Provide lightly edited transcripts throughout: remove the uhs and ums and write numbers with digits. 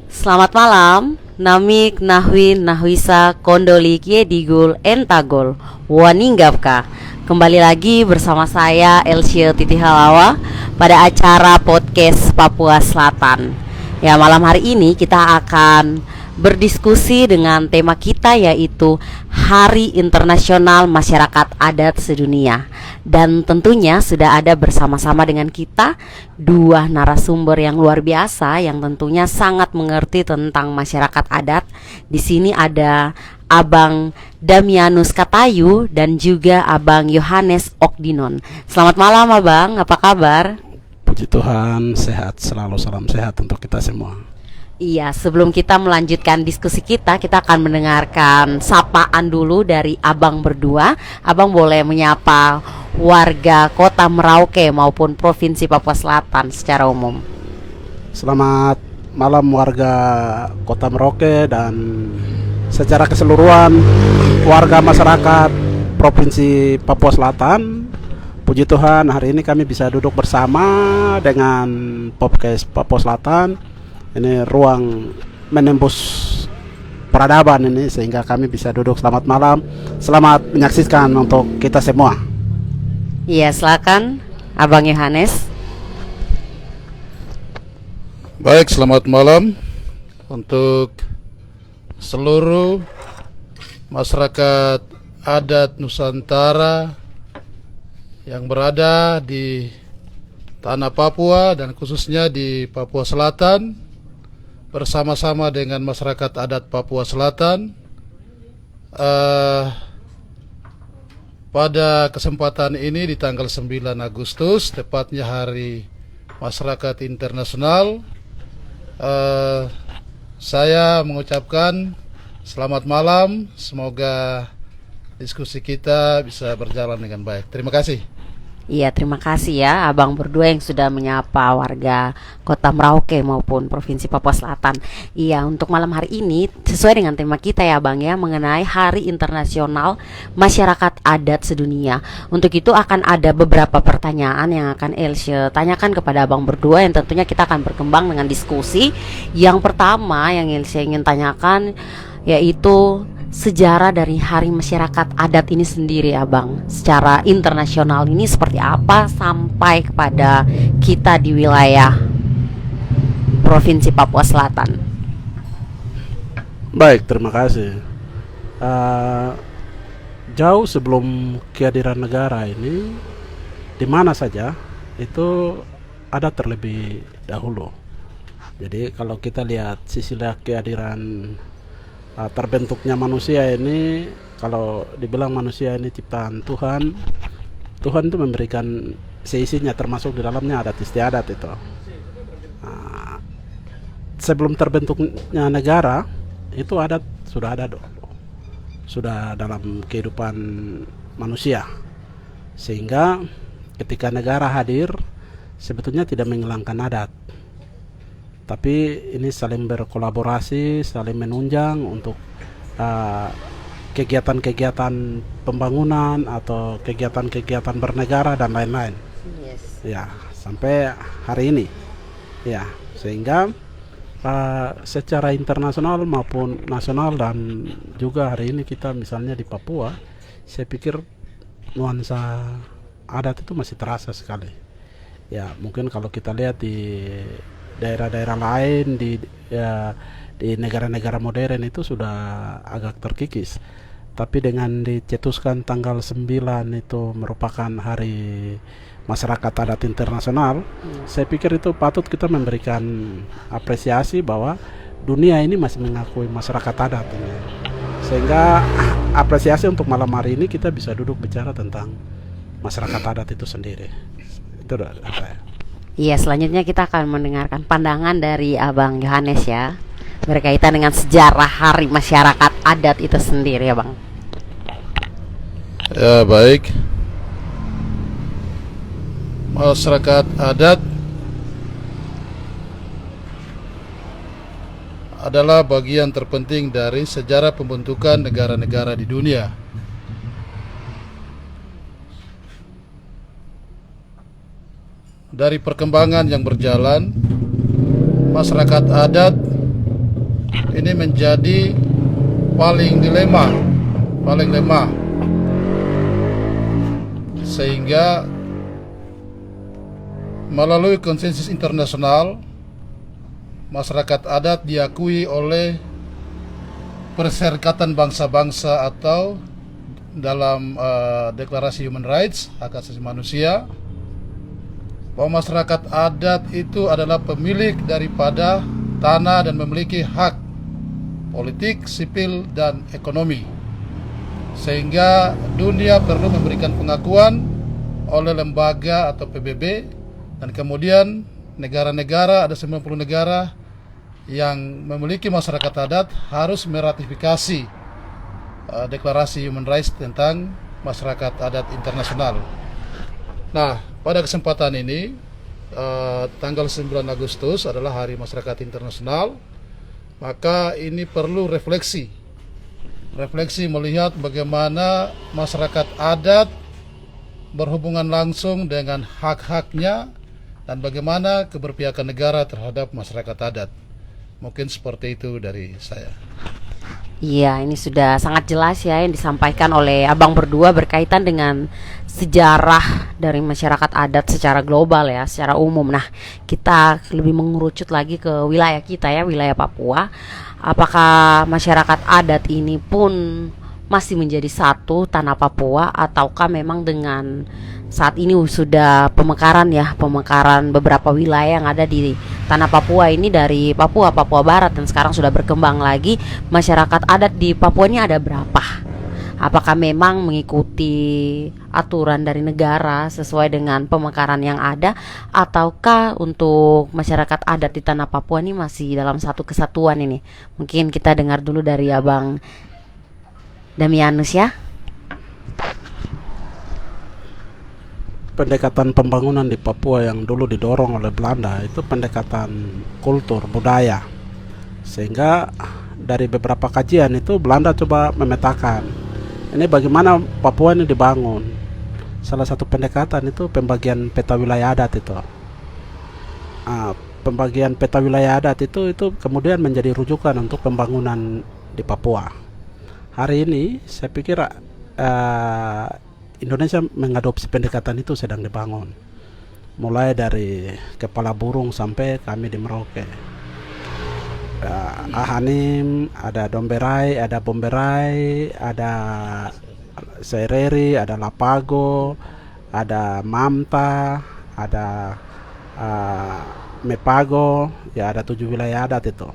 Selamat malam, Namik Nahwin Nahwisa Kondoli Kiedigul Entagol Waninggapka. Kembali lagi bersama saya Elsie Titi Halawa pada acara podcast Papua Selatan. Ya, malam hari ini kita akan berdiskusi dengan tema kita, yaitu Hari Internasional Masyarakat Adat Sedunia. Dan tentunya sudah ada bersama-sama dengan kita dua narasumber yang luar biasa yang tentunya sangat mengerti tentang masyarakat adat. Di sini ada Abang Damianus Katayu dan juga Abang Yohanes Okdinon. Selamat malam Abang, apa kabar? Puji Tuhan, sehat selalu, salam sehat untuk kita semua. Iya, sebelum kita melanjutkan diskusi kita akan mendengarkan sapaan dulu dari abang berdua. Abang boleh menyapa warga Kota Merauke maupun Provinsi Papua Selatan secara umum. Selamat malam warga Kota Merauke dan secara keseluruhan warga masyarakat Provinsi Papua Selatan. Puji Tuhan, hari ini kami bisa duduk bersama dengan podcast Papua Selatan. Ini ruang menembus peradaban ini, sehingga kami bisa duduk. Selamat malam, selamat menyaksikan untuk kita semua. Iya, silakan Abang Yohanes. Baik, selamat malam untuk seluruh masyarakat adat Nusantara yang berada di tanah Papua dan khususnya di Papua Selatan. Bersama-sama dengan masyarakat adat Papua Selatan, pada kesempatan ini di tanggal 9 Agustus, tepatnya Hari Masyarakat Internasional, saya mengucapkan selamat malam. Semoga diskusi kita bisa berjalan dengan baik. Terima kasih. Iya, terima kasih ya Abang berdua yang sudah menyapa warga Kota Merauke maupun Provinsi Papua Selatan. Iya, untuk malam hari ini sesuai dengan tema kita ya Bang ya, mengenai Hari Internasional Masyarakat Adat Sedunia. Untuk itu akan ada beberapa pertanyaan yang akan Elsie tanyakan kepada Abang berdua, yang tentunya kita akan berkembang dengan diskusi. Yang pertama yang Elsie ingin tanyakan yaitu sejarah dari Hari Masyarakat Adat ini sendiri, Abang. Secara internasional ini seperti apa sampai kepada kita di wilayah Provinsi Papua Selatan? Baik, terima kasih. Jauh sebelum kehadiran negara ini, di mana saja itu ada terlebih dahulu. Jadi kalau kita lihat sisilah kehadiran terbentuknya manusia ini, kalau dibilang manusia ini ciptaan Tuhan, Tuhan itu memberikan seisinya, termasuk di dalamnya adat istiadat itu. Sebelum terbentuknya negara itu adat sudah ada dulu, sudah dalam kehidupan manusia, sehingga ketika negara hadir sebetulnya tidak menghilangkan adat, tapi ini saling berkolaborasi, saling menunjang untuk kegiatan-kegiatan pembangunan atau kegiatan-kegiatan bernegara dan lain-lain. Yes. Ya, sampai hari ini. Ya, sehingga secara internasional maupun nasional dan juga hari ini kita misalnya di Papua, saya pikir nuansa adat itu masih terasa sekali. Ya, mungkin kalau kita lihat di daerah-daerah lain di negara-negara modern itu sudah agak terkikis, tapi dengan dicetuskan tanggal 9 itu merupakan Hari Masyarakat Adat Internasional, saya pikir itu patut kita memberikan apresiasi bahwa dunia ini masih mengakui masyarakat adat ini. Sehingga apresiasi untuk malam hari ini kita bisa duduk bicara tentang masyarakat adat itu sendiri. Itu apa? Iya, selanjutnya kita akan mendengarkan pandangan dari Abang Yohanes ya, berkaitan dengan sejarah Hari Masyarakat Adat itu sendiri ya Bang. Ya, baik. Masyarakat adat adalah bagian terpenting dari sejarah pembentukan negara-negara di dunia. Dari perkembangan yang berjalan, masyarakat adat ini menjadi paling lemah, sehingga melalui konsensus internasional masyarakat adat diakui oleh Perserikatan Bangsa-Bangsa atau dalam Deklarasi Human Rights, hak asasi manusia, bahwa masyarakat adat itu adalah pemilik daripada tanah dan memiliki hak politik, sipil, dan ekonomi. Sehingga dunia perlu memberikan pengakuan oleh lembaga atau PBB, dan kemudian negara-negara, ada 90 negara yang memiliki masyarakat adat harus meratifikasi Deklarasi Human Rights tentang masyarakat adat internasional. Nah, pada kesempatan ini tanggal 9 Agustus adalah Hari Masyarakat Internasional. Maka ini perlu refleksi melihat bagaimana masyarakat adat berhubungan langsung dengan hak-haknya dan bagaimana keberpihakan negara terhadap masyarakat adat. Mungkin seperti itu dari saya. Iya, ini sudah sangat jelas ya yang disampaikan oleh abang berdua berkaitan dengan sejarah dari masyarakat adat secara global ya, secara umum. Nah, kita lebih mengerucut lagi ke wilayah kita ya, wilayah Papua. Apakah masyarakat adat ini pun masih menjadi satu tanah Papua, ataukah memang dengan saat ini sudah pemekaran beberapa wilayah yang ada di tanah Papua ini, dari Papua Barat, dan sekarang sudah berkembang lagi. Masyarakat adat di Papua ini ada berapa? Apakah memang mengikuti aturan dari negara sesuai dengan pemekaran yang ada, ataukah untuk masyarakat adat di tanah Papua ini masih dalam satu kesatuan ini? Mungkin kita dengar dulu dari Abang Damianus ya. Pendekatan pembangunan di Papua yang dulu didorong oleh Belanda itu pendekatan kultur, budaya. Sehingga dari beberapa kajian itu Belanda coba memetakan ini bagaimana Papua ini dibangun. Salah satu pendekatan itu pembagian peta wilayah adat itu. Pembagian peta wilayah adat itu kemudian menjadi rujukan untuk pembangunan di Papua. Hari ini saya pikir Indonesia mengadopsi pendekatan itu sedang dibangun, mulai dari Kepala Burung sampai kami di Merauke. Ahanim, ada Domberai, ada Bomberai, ada Sereri, ada Lapago, ada Mamta, ada Mepago, ya ada 7 wilayah adat itu.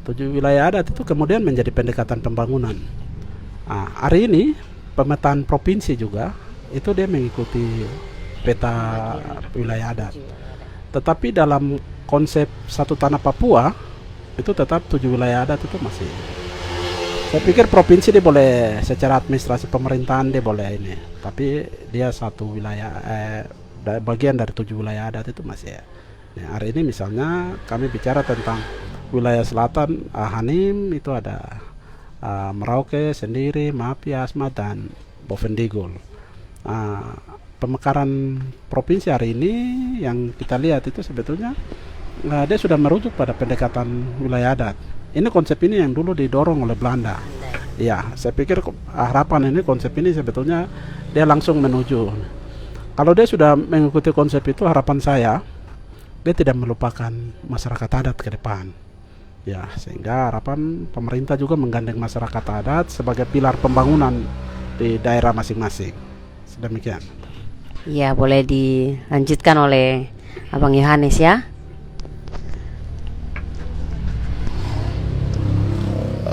7 wilayah adat itu kemudian menjadi pendekatan pembangunan. Hari ini pemetaan provinsi juga itu dia mengikuti peta wilayah adat. Tetapi dalam konsep satu tanah Papua itu tetap 7 wilayah adat itu masih. Saya pikir provinsi dia boleh secara administrasi pemerintahan dia boleh ini, tapi dia satu wilayah bagian dari 7 wilayah adat itu masih ya. Nah, hari ini misalnya kami bicara tentang wilayah selatan, Hanim itu ada Merauke sendiri, Mapi, Asmat, dan Bovendigul. Pemekaran provinsi hari ini yang kita lihat itu sebetulnya dia sudah merujuk pada pendekatan wilayah adat. Ini konsep ini yang dulu didorong oleh Belanda. Ya, saya pikir harapan ini konsep ini sebetulnya dia langsung menuju. Kalau dia sudah mengikuti konsep itu, harapan saya dia tidak melupakan masyarakat adat ke depan. Ya, sehingga harapan pemerintah juga menggandeng masyarakat adat sebagai pilar pembangunan di daerah masing-masing. Sedemikian. Iya, boleh dilanjutkan oleh Abang Yohanes ya.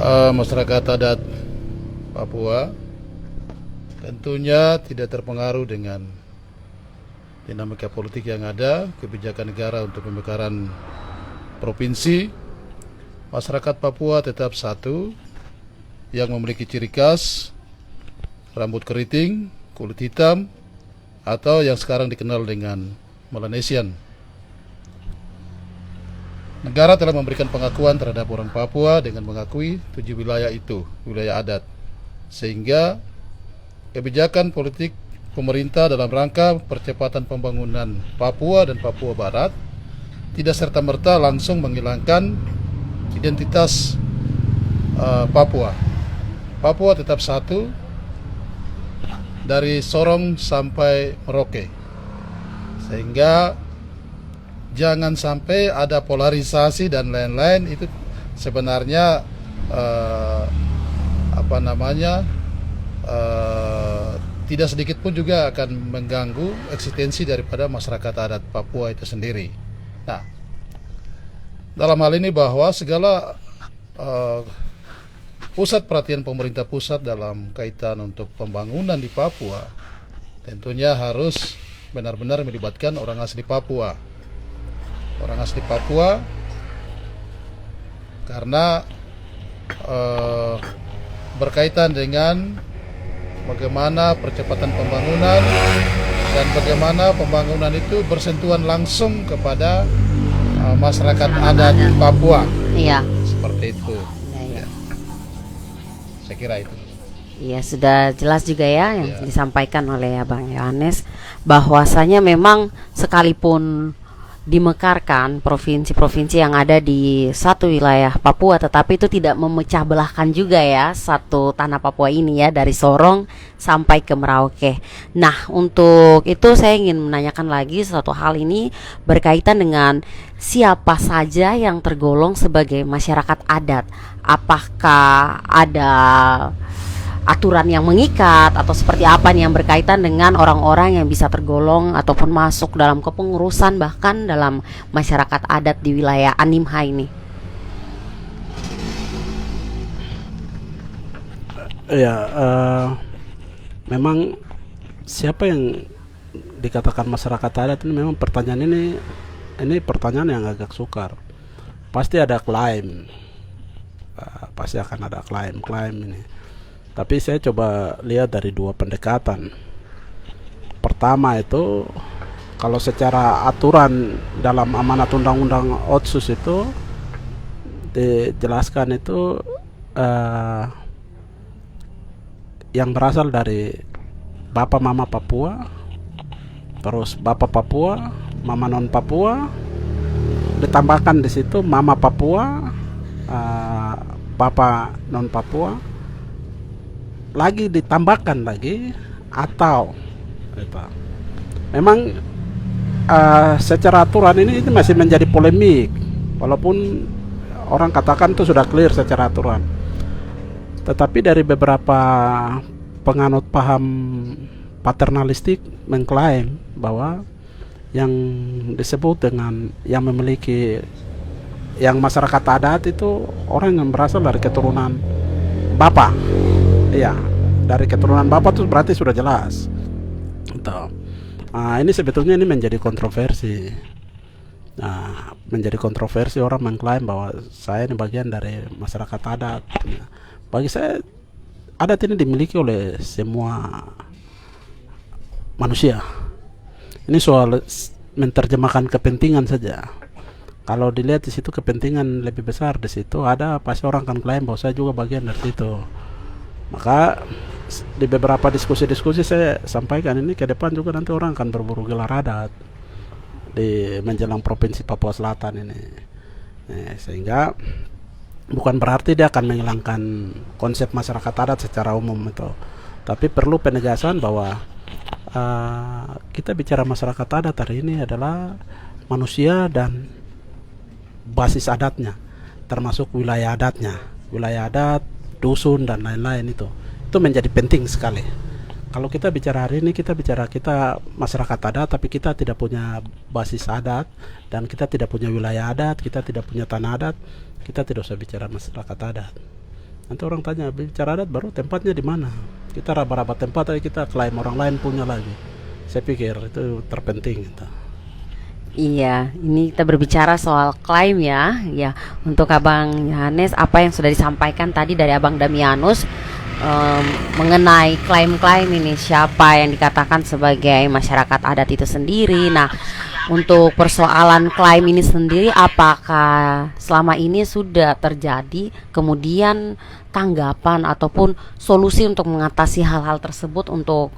Masyarakat adat Papua tentunya tidak terpengaruh dengan dinamika politik yang ada, kebijakan negara untuk pemekaran provinsi. Masyarakat Papua tetap satu yang memiliki ciri khas rambut keriting, kulit hitam, atau yang sekarang dikenal dengan Melanesian. Negara telah memberikan pengakuan terhadap orang Papua dengan mengakui 7 wilayah itu, wilayah adat. Sehingga kebijakan politik pemerintah dalam rangka percepatan pembangunan Papua dan Papua Barat tidak serta-merta langsung menghilangkan identitas Papua. Papua tetap satu dari Sorong sampai Merauke, sehingga jangan sampai ada polarisasi dan lain-lain. Itu sebenarnya tidak sedikit pun juga akan mengganggu eksistensi daripada masyarakat adat Papua itu sendiri. Nah, dalam hal ini bahwa segala pusat perhatian pemerintah pusat dalam kaitan untuk pembangunan di Papua tentunya harus benar-benar melibatkan orang asli Papua. Orang asli Papua, karena berkaitan dengan bagaimana percepatan pembangunan dan bagaimana pembangunan itu bersentuhan langsung kepada masyarakat adat Papua. Iya. Seperti itu. Iya. Saya kira itu. Iya, sudah jelas juga ya yang Ya. disampaikan oleh Abang Yohanes, bahwasanya memang sekalipun dimekarkan provinsi-provinsi yang ada di satu wilayah Papua, tetapi itu tidak memecah belahkan juga ya satu tanah Papua ini ya, dari Sorong sampai ke Merauke. Nah, untuk itu saya ingin menanyakan lagi satu hal ini berkaitan dengan siapa saja yang tergolong sebagai masyarakat adat. Apakah ada aturan yang mengikat atau seperti apa nih yang berkaitan dengan orang-orang yang bisa tergolong ataupun masuk dalam kepengurusan bahkan dalam masyarakat adat di wilayah Animha ini? Ya, memang siapa yang dikatakan masyarakat adat ini, memang pertanyaan ini pertanyaan yang agak sukar. Pasti ada klaim, pasti akan ada klaim ini. Tapi saya coba lihat dari dua pendekatan. Pertama itu, kalau secara aturan dalam amanat undang-undang Otsus itu dijelaskan itu yang berasal dari Bapak Mama Papua, terus Bapak Papua, Mama non Papua, ditambahkan di situ Mama Papua, Bapak non Papua, lagi ditambahkan lagi atau gitu. Memang secara aturan ini masih menjadi polemik, walaupun orang katakan itu sudah clear secara aturan. Tetapi dari beberapa penganut paham paternalistik mengklaim bahwa yang disebut dengan yang memiliki yang masyarakat adat itu orang yang berasal dari keturunan Bapak. Iya, dari keturunan Bapak itu berarti sudah jelas. Ini sebetulnya ini menjadi kontroversi. Menjadi kontroversi, orang mengklaim bahwa saya ini bagian dari masyarakat adat. Bagi saya, adat ini dimiliki oleh semua manusia. Ini soal menerjemahkan kepentingan saja. Kalau dilihat di situ kepentingan lebih besar di situ ada, pasti orang akan klaim bahwa saya juga bagian dari situ. Maka di beberapa diskusi-diskusi saya sampaikan ini, ke depan juga nanti orang akan berburu gelar adat di menjelang provinsi Papua Selatan ini. Sehingga bukan berarti dia akan menghilangkan konsep masyarakat adat secara umum itu, tapi perlu penegasan bahwa kita bicara masyarakat adat hari ini adalah manusia dan basis adatnya, termasuk wilayah adatnya, wilayah adat, dusun dan lain-lain itu menjadi penting sekali. Kalau kita bicara hari ini, kita bicara kita masyarakat adat, tapi kita tidak punya basis adat dan kita tidak punya wilayah adat, kita tidak punya tanah adat, kita tidak usah bicara masyarakat adat. Nanti orang tanya, bicara adat baru tempatnya di mana? Kita raba-raba tempat aja, kita klaim orang lain punya lagi. Saya pikir itu terpenting gitu. Iya, ini kita berbicara soal klaim ya. Ya, untuk Abang Yohanes, apa yang sudah disampaikan tadi dari Abang Damianus mengenai klaim-klaim ini, siapa yang dikatakan sebagai masyarakat adat itu sendiri. Nah, untuk persoalan klaim ini sendiri, apakah selama ini sudah terjadi kemudian tanggapan ataupun solusi untuk mengatasi hal-hal tersebut untuk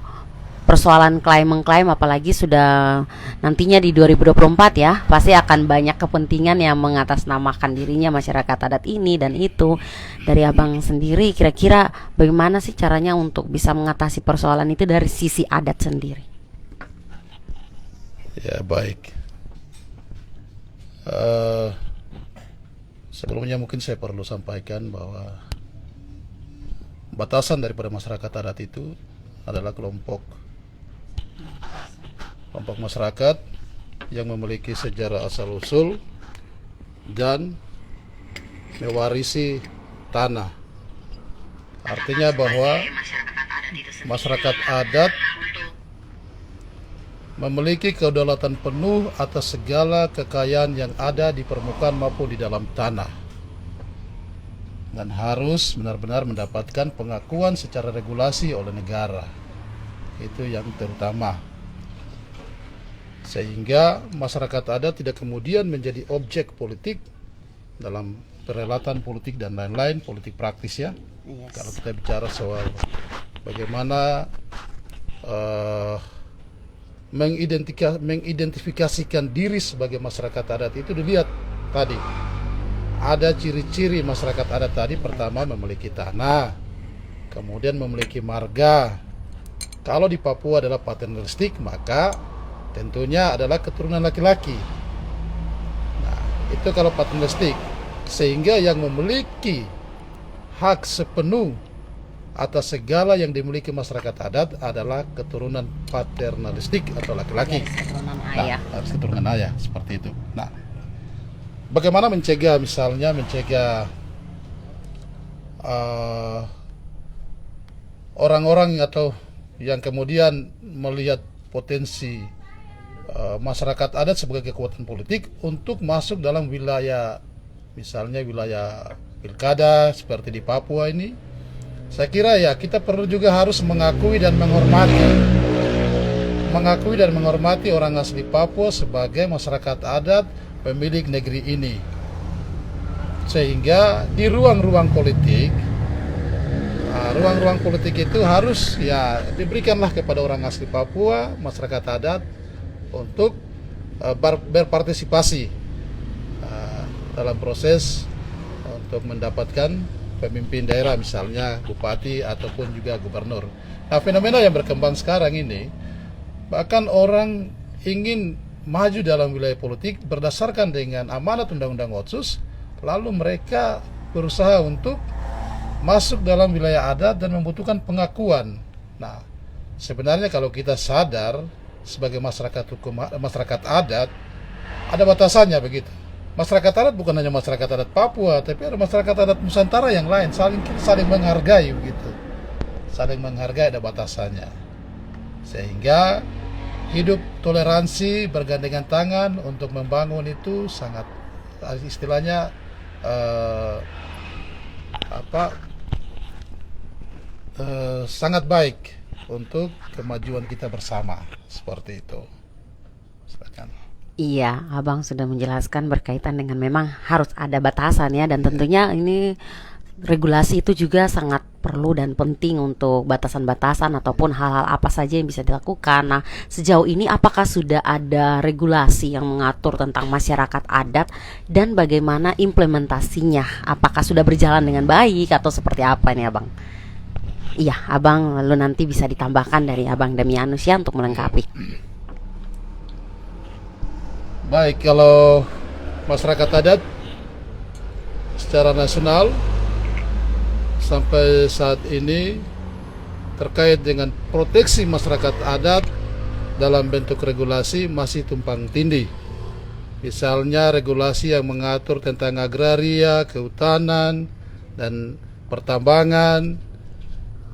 persoalan klaim-mengklaim, apalagi sudah nantinya di 2024 ya, pasti akan banyak kepentingan yang mengatasnamakan dirinya masyarakat adat ini dan itu. Dari abang sendiri kira-kira bagaimana sih caranya untuk bisa mengatasi persoalan itu dari sisi adat sendiri? Ya, baik. Sebelumnya mungkin saya perlu sampaikan bahwa batasan daripada masyarakat adat itu adalah kelompok masyarakat yang memiliki sejarah asal-usul dan mewarisi tanah. Artinya bahwa masyarakat adat memiliki kedaulatan penuh atas segala kekayaan yang ada di permukaan maupun di dalam tanah, dan harus benar-benar mendapatkan pengakuan secara regulasi oleh negara. Itu yang terutama, sehingga masyarakat adat tidak kemudian menjadi objek politik dalam perhelatan politik dan lain-lain, politik praktis ya. Yes. Kalau kita bicara soal bagaimana mengidentifikasikan diri sebagai masyarakat adat, itu dilihat tadi. Ada ciri-ciri masyarakat adat tadi, pertama memiliki tanah, kemudian memiliki marga. Kalau di Papua adalah paternalistik, maka tentunya adalah keturunan laki-laki. Nah, itu kalau paternalistik, sehingga yang memiliki hak sepenuh atas segala yang dimiliki masyarakat adat adalah keturunan paternalistik atau laki-laki. Yes, keturunan ayah. Nah, harus keturunan ayah, seperti itu. Nah, bagaimana mencegah orang-orang atau yang kemudian melihat potensi masyarakat adat sebagai kekuatan politik untuk masuk dalam wilayah, misalnya wilayah pilkada seperti di Papua ini. Saya kira ya kita perlu juga harus mengakui dan menghormati orang asli Papua sebagai masyarakat adat pemilik negeri ini, sehingga di ruang-ruang politik itu harus ya diberikanlah kepada orang asli Papua, masyarakat adat, untuk berpartisipasi dalam proses untuk mendapatkan pemimpin daerah, misalnya bupati ataupun juga gubernur. Nah, fenomena yang berkembang sekarang ini, bahkan orang ingin maju dalam wilayah politik berdasarkan dengan amanat Undang-Undang Otsus, lalu mereka berusaha untuk masuk dalam wilayah adat dan membutuhkan pengakuan. Nah, sebenarnya kalau kita sadar sebagai masyarakat adat, ada batasannya begitu. Masyarakat adat bukan hanya masyarakat adat Papua, tapi ada masyarakat adat Nusantara yang lain, saling menghargai begitu. Saling menghargai, ada batasannya. Sehingga hidup toleransi bergandengan tangan untuk membangun itu sangat, istilahnya sangat baik untuk kemajuan kita bersama, seperti itu. Silakan. Iya, abang sudah menjelaskan berkaitan dengan memang harus ada batasan ya, dan tentunya ini regulasi itu juga sangat perlu dan penting untuk batasan-batasan ataupun hal-hal apa saja yang bisa dilakukan. Nah, sejauh ini apakah sudah ada regulasi yang mengatur tentang masyarakat adat dan bagaimana implementasinya? Apakah sudah berjalan dengan baik atau seperti apa nih abang? Iya, abang lalu nanti bisa ditambahkan dari abang Damianus ya untuk melengkapi. Baik, kalau masyarakat adat secara nasional sampai saat ini terkait dengan proteksi masyarakat adat dalam bentuk regulasi masih tumpang tindih. Misalnya regulasi yang mengatur tentang agraria, kehutanan, dan pertambangan,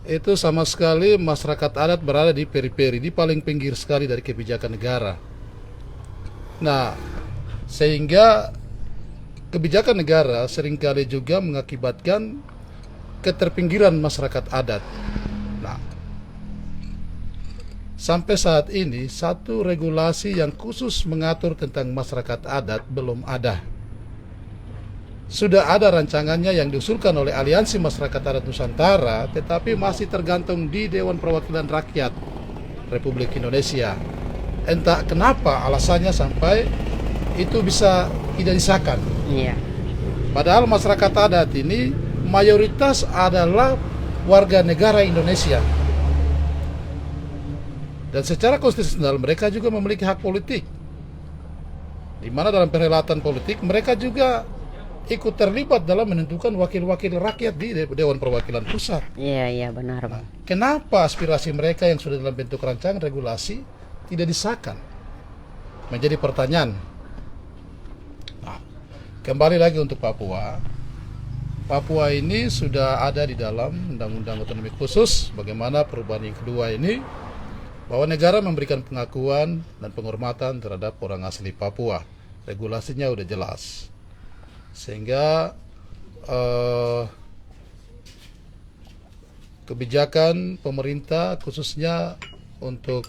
itu sama sekali masyarakat adat berada di periferi, di paling pinggir sekali dari kebijakan negara. Nah, sehingga kebijakan negara seringkali juga mengakibatkan keterpinggiran masyarakat adat. Nah, sampai saat ini satu regulasi yang khusus mengatur tentang masyarakat adat belum ada. Sudah ada rancangannya yang diusulkan oleh Aliansi Masyarakat Adat Nusantara, tetapi masih tergantung di Dewan Perwakilan Rakyat. Republik Indonesia. Entah kenapa alasannya sampai itu bisa tidak disahkan. Iya. Padahal masyarakat adat ini mayoritas adalah warga negara Indonesia. Dan secara konstitusional mereka juga memiliki hak politik. Di mana dalam perhelatan politik mereka juga ikut terlibat dalam menentukan wakil-wakil rakyat di Dewan Perwakilan Pusat. Iya, benar, Bang. Kenapa aspirasi mereka yang sudah dalam bentuk rancangan regulasi tidak disahkan? Menjadi pertanyaan. Nah, kembali lagi untuk Papua. Papua ini sudah ada di dalam Undang-Undang Otonomi Khusus. Bagaimana perubahan yang kedua ini, bahwa negara memberikan pengakuan dan penghormatan terhadap orang asli Papua. Regulasinya udah jelas. Sehingga kebijakan pemerintah khususnya untuk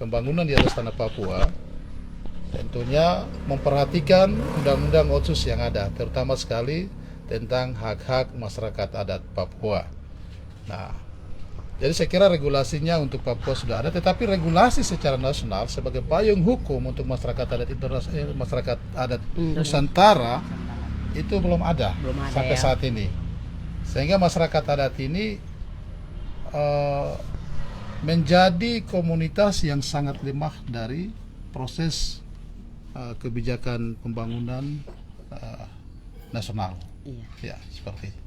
pembangunan di atas tanah Papua tentunya memperhatikan undang-undang Otsus yang ada, terutama sekali tentang hak-hak masyarakat adat Papua. Nah, jadi saya kira regulasinya untuk Papua sudah ada, tetapi regulasi secara nasional sebagai payung hukum untuk masyarakat adat internasional, masyarakat adat Nusantara itu belum ada sampai saat ini. Sehingga masyarakat adat ini menjadi komunitas yang sangat lemah dari proses kebijakan pembangunan nasional. Iya. Ya, seperti itu.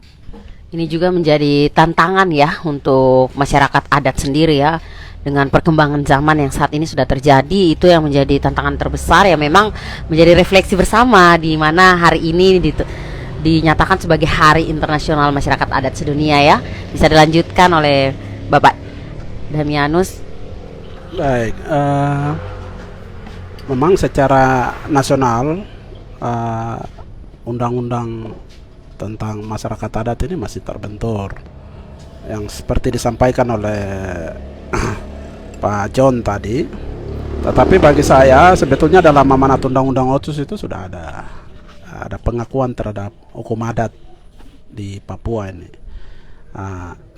Ini juga menjadi tantangan ya untuk masyarakat adat sendiri ya. Dengan perkembangan zaman yang saat ini sudah terjadi, itu yang menjadi tantangan terbesar, ya memang menjadi refleksi bersama di mana hari ini dinyatakan sebagai Hari Internasional Masyarakat Adat Sedunia ya. Bisa dilanjutkan oleh Bapak Damianus. Baik, memang secara nasional undang-undang tentang masyarakat adat ini masih terbentur, yang seperti disampaikan oleh Pak John tadi. Tetapi bagi saya sebetulnya dalam amanat undang-undang Otsus itu sudah ada pengakuan terhadap hukum adat di Papua ini.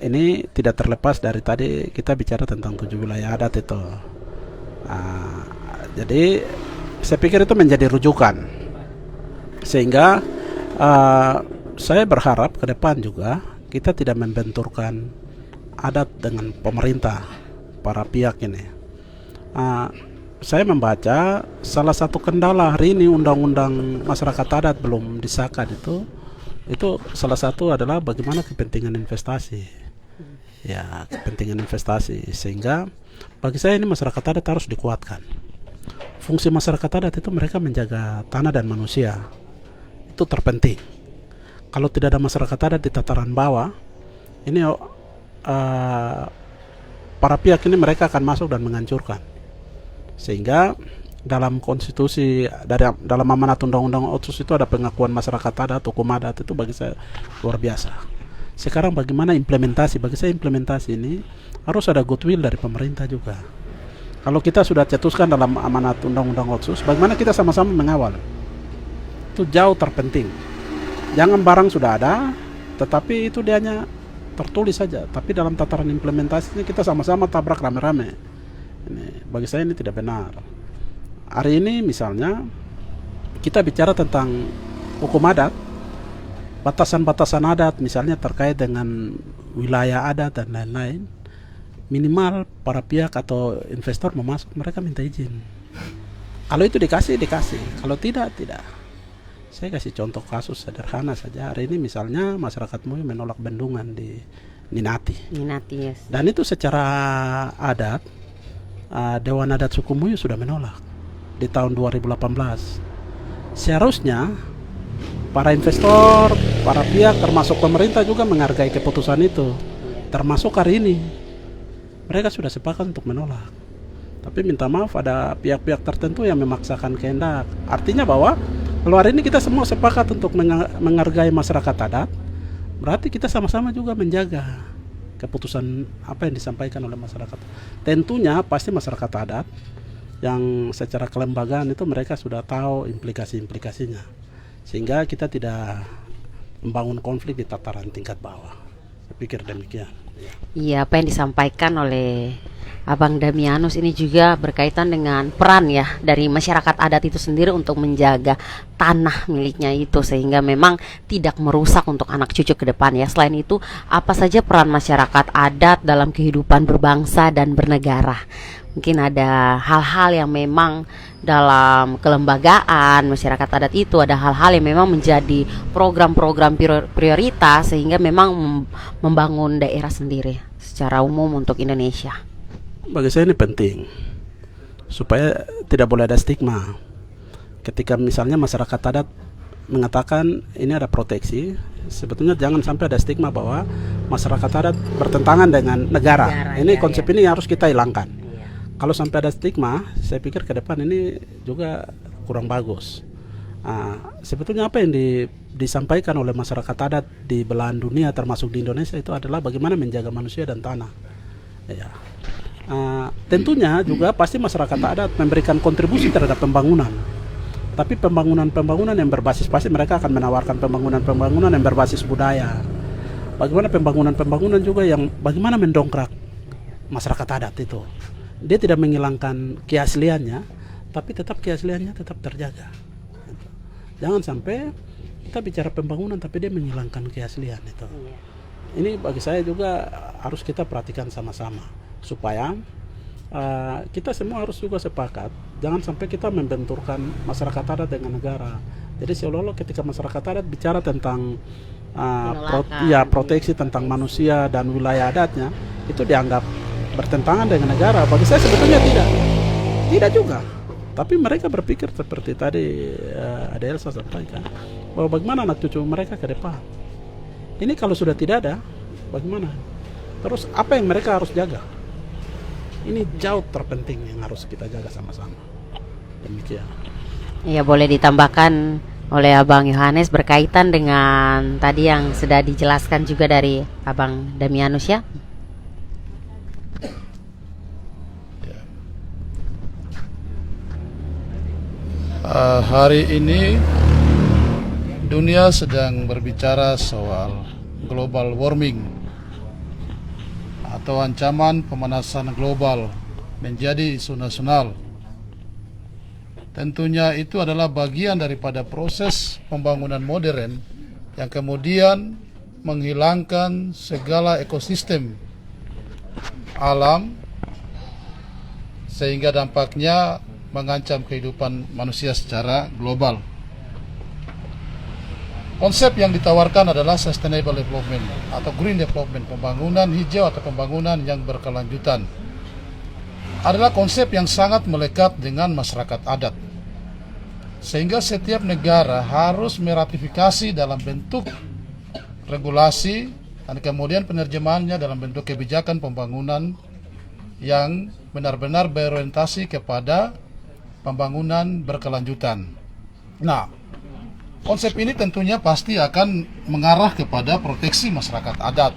Ini tidak terlepas dari tadi kita bicara tentang 7 wilayah adat itu. Jadi saya pikir itu menjadi rujukan, sehingga saya berharap ke depan juga kita tidak membenturkan adat dengan pemerintah, para pihak ini. Saya membaca salah satu kendala hari ini undang-undang masyarakat adat belum disahkan itu salah satu adalah bagaimana kepentingan investasi. Ya, kepentingan investasi, sehingga bagi saya ini masyarakat adat harus dikuatkan. Fungsi masyarakat adat itu mereka menjaga tanah dan manusia. Itu terpenting. Kalau tidak ada masyarakat adat di tataran bawah, ini para pihak ini mereka akan masuk dan menghancurkan. Sehingga dalam konstitusi, dalam amanat undang-undang Otsus itu ada pengakuan masyarakat adat, hukum adat, itu bagi saya luar biasa. Sekarang bagaimana implementasi? Bagi saya implementasi ini harus ada goodwill dari pemerintah juga. Kalau kita sudah cetuskan dalam amanat undang-undang Otsus, bagaimana kita sama-sama mengawal? Itu jauh terpenting. Jangan barang sudah ada, tetapi itu dia hanya tertulis saja, tapi dalam tataran implementasinya kita sama-sama tabrak rame-rame. Ini, bagi saya ini tidak benar. Hari ini misalnya kita bicara tentang hukum adat, batasan-batasan adat misalnya terkait dengan wilayah adat dan lain-lain, minimal para pihak atau investor mau masuk mereka minta izin. Kalau itu dikasih, kalau tidak. Saya kasih contoh kasus sederhana saja. Hari ini misalnya masyarakat Muyu menolak bendungan di Ninati. Yes. Dan itu secara adat, Dewan Adat Suku Muyu sudah menolak di tahun 2018. Seharusnya para investor, para pihak termasuk pemerintah juga menghargai keputusan itu. Termasuk hari ini mereka sudah sepakat untuk menolak. Tapi minta maaf ada pihak-pihak tertentu yang memaksakan kehendak. Artinya bahwa kalau hari ini kita semua sepakat untuk menghargai masyarakat adat, berarti kita sama-sama juga menjaga keputusan apa yang disampaikan oleh masyarakat. Tentunya pasti masyarakat adat yang secara kelembagaan itu mereka sudah tahu implikasi-implikasinya, sehingga kita tidak membangun konflik di tataran tingkat bawah. Saya pikir demikian. Iya, apa yang disampaikan oleh Abang Damianus ini juga berkaitan dengan peran ya dari masyarakat adat itu sendiri untuk menjaga tanah miliknya itu, sehingga memang tidak merusak untuk anak cucu ke depan ya. Selain itu, apa saja peran masyarakat adat dalam kehidupan berbangsa dan bernegara? Mungkin ada hal-hal yang memang dalam kelembagaan masyarakat adat itu ada hal-hal yang memang menjadi program-program prioritas, sehingga memang membangun daerah sendiri secara umum untuk Indonesia. Bagi saya ini penting supaya tidak boleh ada stigma. Ketika misalnya masyarakat adat mengatakan ini ada proteksi, sebetulnya jangan sampai ada stigma bahwa masyarakat adat bertentangan dengan negara. Ini konsep ini harus kita hilangkan. Kalau sampai ada stigma, saya pikir ke depan ini juga kurang bagus. Sebetulnya apa yang disampaikan oleh masyarakat adat di belahan dunia termasuk di Indonesia itu adalah bagaimana menjaga manusia dan tanah. Ya. Tentunya juga pasti masyarakat adat memberikan kontribusi terhadap pembangunan. Tapi pembangunan yang berbasis, pasti mereka akan menawarkan pembangunan yang berbasis budaya. Bagaimana pembangunan juga yang bagaimana mendongkrak masyarakat adat itu. Dia tidak menghilangkan keasliannya, tapi tetap keasliannya tetap terjaga. Jangan sampai kita bicara pembangunan tapi dia menghilangkan keaslian itu. Ini bagi saya juga harus kita perhatikan sama-sama supaya kita semua harus juga sepakat, jangan sampai kita membenturkan masyarakat adat dengan negara. Jadi seolah-olah ketika masyarakat adat bicara tentang proteksi tentang manusia dan wilayah adatnya, itu dianggap bertentangan dengan negara. Bagi saya sebetulnya tidak juga. Tapi mereka berpikir seperti tadi ada Elsa sampaikan, bahwa bagaimana anak cucu mereka ke depan. Ini kalau sudah tidak ada, bagaimana? Terus apa yang mereka harus jaga? Ini jauh terpenting yang harus kita jaga sama-sama. Demikian. Ya, boleh ditambahkan oleh Abang Yohanes berkaitan dengan tadi yang sudah dijelaskan juga dari Abang Damianus ya. Hari ini dunia sedang berbicara soal global warming atau ancaman pemanasan global menjadi isu nasional. Tentunya itu adalah bagian daripada proses pembangunan modern yang kemudian menghilangkan segala ekosistem alam sehingga dampaknya mengancam kehidupan manusia secara global. Konsep yang ditawarkan adalah sustainable development atau green development, pembangunan hijau atau pembangunan yang berkelanjutan. Adalah konsep yang sangat melekat dengan masyarakat adat. Sehingga setiap negara harus meratifikasi dalam bentuk regulasi dan kemudian penerjemahannya dalam bentuk kebijakan pembangunan yang benar-benar berorientasi kepada pembangunan berkelanjutan. Nah, konsep ini tentunya pasti akan mengarah kepada proteksi masyarakat adat,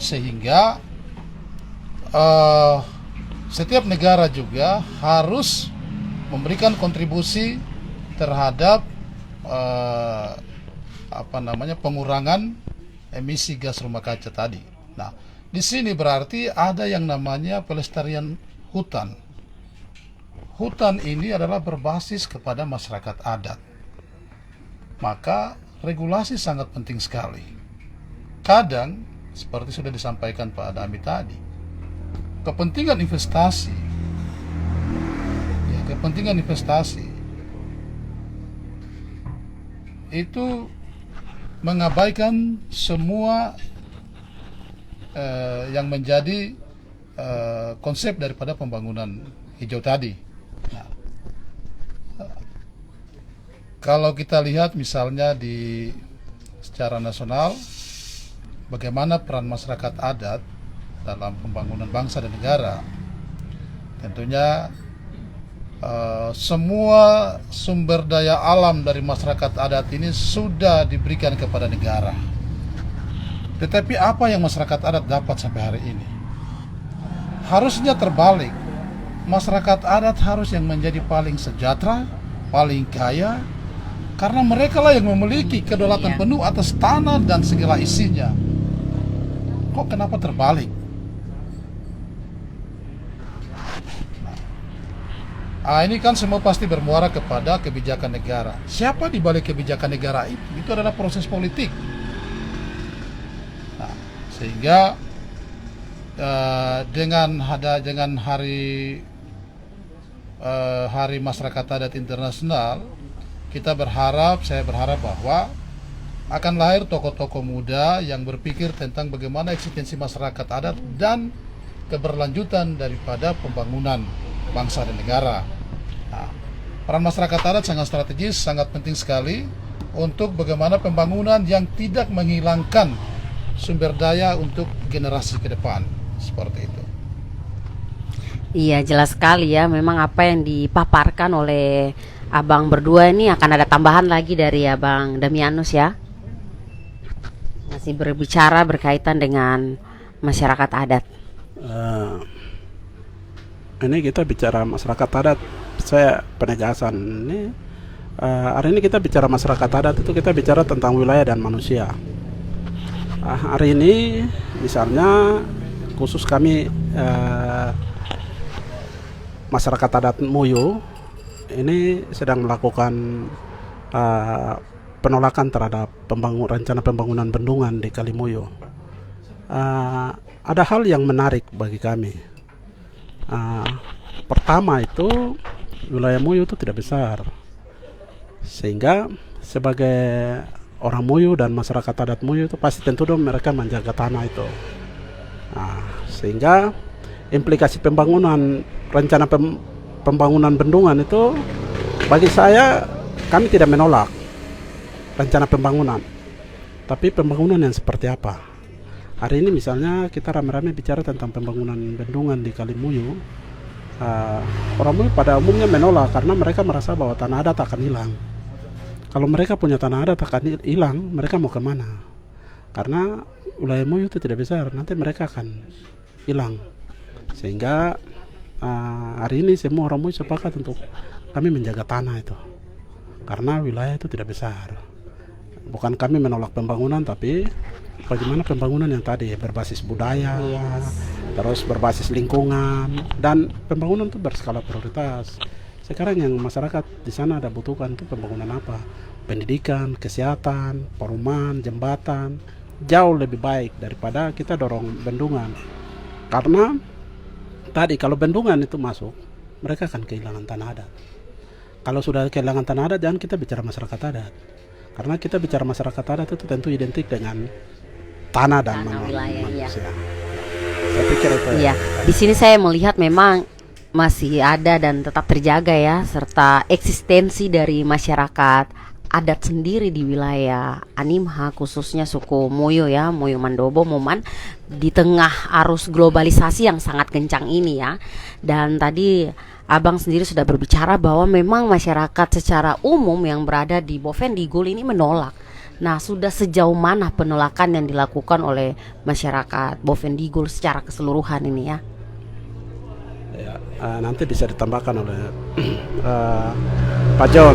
sehingga setiap negara juga harus memberikan kontribusi terhadap pengurangan emisi gas rumah kaca tadi. Nah, di sini berarti ada yang namanya pelestarian hutan. Hutan ini adalah berbasis kepada masyarakat adat. Maka regulasi sangat penting sekali. Kadang, seperti sudah disampaikan Pak Adami tadi, kepentingan investasi itu mengabaikan semua yang menjadi konsep daripada pembangunan hijau tadi. Nah, kalau kita lihat misalnya secara nasional, bagaimana peran masyarakat adat dalam pembangunan bangsa dan negara, tentunya semua sumber daya alam dari masyarakat adat ini sudah diberikan kepada negara. Tetapi apa yang masyarakat adat dapat sampai hari ini? Harusnya terbalik. Masyarakat adat harus yang menjadi paling sejahtera, paling kaya, karena mereka lah yang memiliki kedaulatan penuh atas tanah dan segala isinya. kok kenapa terbalik? Ini kan semua pasti bermuara kepada kebijakan negara. Siapa di balik kebijakan negara itu? Itu adalah proses politik. Nah, sehingga dengan hari Masyarakat Adat Internasional, saya berharap bahwa akan lahir tokoh-tokoh muda yang berpikir tentang bagaimana eksistensi masyarakat adat dan keberlanjutan daripada pembangunan bangsa dan negara. Nah, peran masyarakat adat sangat strategis, sangat penting sekali untuk bagaimana pembangunan yang tidak menghilangkan sumber daya untuk generasi ke depan, seperti itu. Iya, jelas sekali ya. Memang apa yang dipaparkan oleh Abang berdua ini akan ada tambahan lagi dari Abang Damianus ya. Masih berbicara berkaitan dengan masyarakat adat. Ini kita bicara masyarakat adat. Saya penegasan ini hari ini kita bicara masyarakat adat itu kita bicara tentang wilayah dan manusia. Hari ini misalnya khusus kami masyarakat adat Muyu ini sedang melakukan penolakan terhadap rencana pembangunan bendungan di Kalimuyu. Ada hal yang menarik bagi kami. Pertama itu wilayah Muyu itu tidak besar, sehingga sebagai orang Muyu dan masyarakat adat Muyu itu pasti tentu dong mereka menjaga tanah itu. Sehingga implikasi pembangunan rencana pembangunan bendungan itu bagi saya kami tidak menolak rencana pembangunan, tapi pembangunan yang seperti apa? Hari ini misalnya kita rame-rame bicara tentang pembangunan bendungan di Kalimuyu. Orang Muyu pada umumnya menolak karena mereka merasa bahwa tanah adat akan hilang. Kalau mereka punya tanah adat akan hilang, mereka mau kemana? Karena wilayah Muyu itu tidak besar, nanti mereka akan hilang. Sehingga hari ini semua orang Muyu sepakat untuk kami menjaga tanah itu, karena wilayah itu tidak besar. Bukan kami menolak pembangunan, tapi bagaimana pembangunan yang tadi berbasis budaya, terus berbasis lingkungan, dan pembangunan itu berskala prioritas. Sekarang yang masyarakat di sana ada butuhkan itu pembangunan apa? Pendidikan, kesehatan, perumahan, jembatan, jauh lebih baik daripada kita dorong bendungan. Karena tadi kalau bendungan itu masuk, mereka akan kehilangan tanah adat. Kalau sudah kehilangan tanah adat, jangan kita bicara masyarakat adat. Karena kita bicara masyarakat adat itu tentu identik dengan tanah dan wilayah. Saya pikir itu. Iya. Di sini saya melihat memang masih ada dan tetap terjaga ya, serta eksistensi dari masyarakat adat sendiri di wilayah Animha, khususnya suku Muyu ya, Muyu Mandobo Muman, di tengah arus globalisasi yang sangat kencang ini ya. Dan tadi Abang sendiri sudah berbicara bahwa memang masyarakat secara umum yang berada di Bovendigul ini menolak. Nah, sudah sejauh mana penolakan yang dilakukan oleh masyarakat Bovendigul secara keseluruhan ini ya? Nanti bisa ditambahkan oleh Pak John.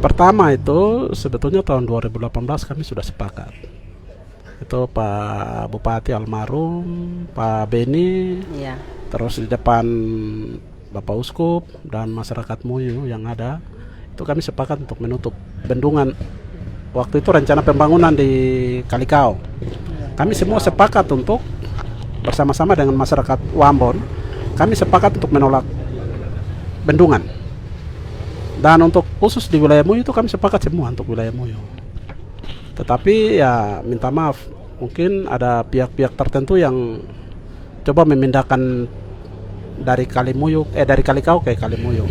Pertama itu sebetulnya tahun 2018 kami sudah sepakat. Itu Pak Bupati almarhum, Pak Beni, terus di depan Bapak Uskup dan masyarakat Muyu yang ada, itu kami sepakat untuk menutup bendungan. Waktu itu rencana pembangunan di Kalikau. Kami semua sepakat untuk bersama-sama dengan masyarakat Wambon, kami sepakat untuk menolak bendungan. Dan untuk khusus di wilayah Muyu itu kami sepakat semua untuk wilayah Muyu. Tetapi ya minta maaf, mungkin ada pihak-pihak tertentu yang coba memindahkan dari dari Kalikau ke Kalimuyu.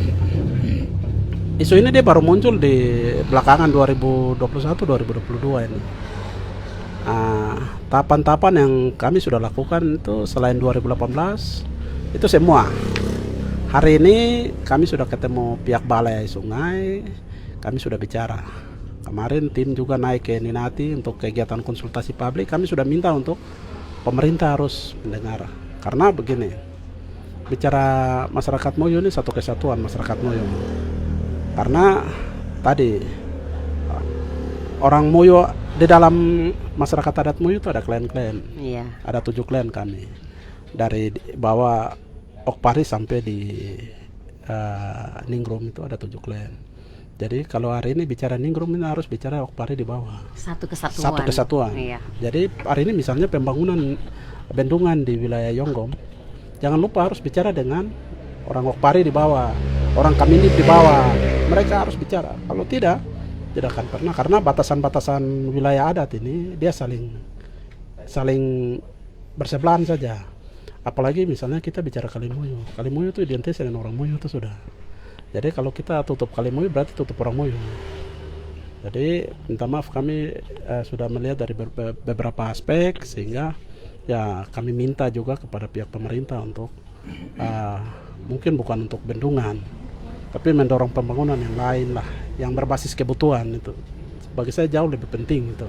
Isu ini dia baru muncul di belakangan 2021-2022 ini. Tahapan-tahapan yang kami sudah lakukan itu selain 2018 itu semua. Hari ini kami sudah ketemu pihak Balai Sungai, kami sudah bicara. Kemarin tim juga naik ke Ninati untuk kegiatan konsultasi publik. Kami sudah minta untuk pemerintah harus mendengar. Karena begini, bicara masyarakat Muyu ini satu kesatuan masyarakat Muyu. Karena tadi orang Muyu di dalam masyarakat adat Muyu itu ada klan-klan. Iya. Ada 7 klan kami. Dari bawah Okpari sampai di Ningrum itu ada 7 klan. Jadi kalau hari ini bicara Ningrum ini harus bicara Okpari di bawah. Satu kesatuan. Satu kesatuan. Iya. Jadi hari ini misalnya pembangunan bendungan di wilayah Yonggom, jangan lupa harus bicara dengan orang Okpari di bawah, orang Kaminit di bawah. Mereka harus bicara. Kalau tidak akan pernah, karena batasan-batasan wilayah adat ini dia saling bersebelahan saja. Apalagi misalnya kita bicara Kalimuyu. Kalimuyu itu identik dengan orang Muyu itu sudah. Jadi kalau kita tutup Kalimuyu berarti tutup orang Muyu. Jadi minta maaf kami sudah melihat dari beberapa aspek, sehingga ya kami minta juga kepada pihak pemerintah untuk mungkin bukan untuk bendungan, tapi mendorong pembangunan yang lain lah, yang berbasis kebutuhan itu. Bagi saya jauh lebih penting itu,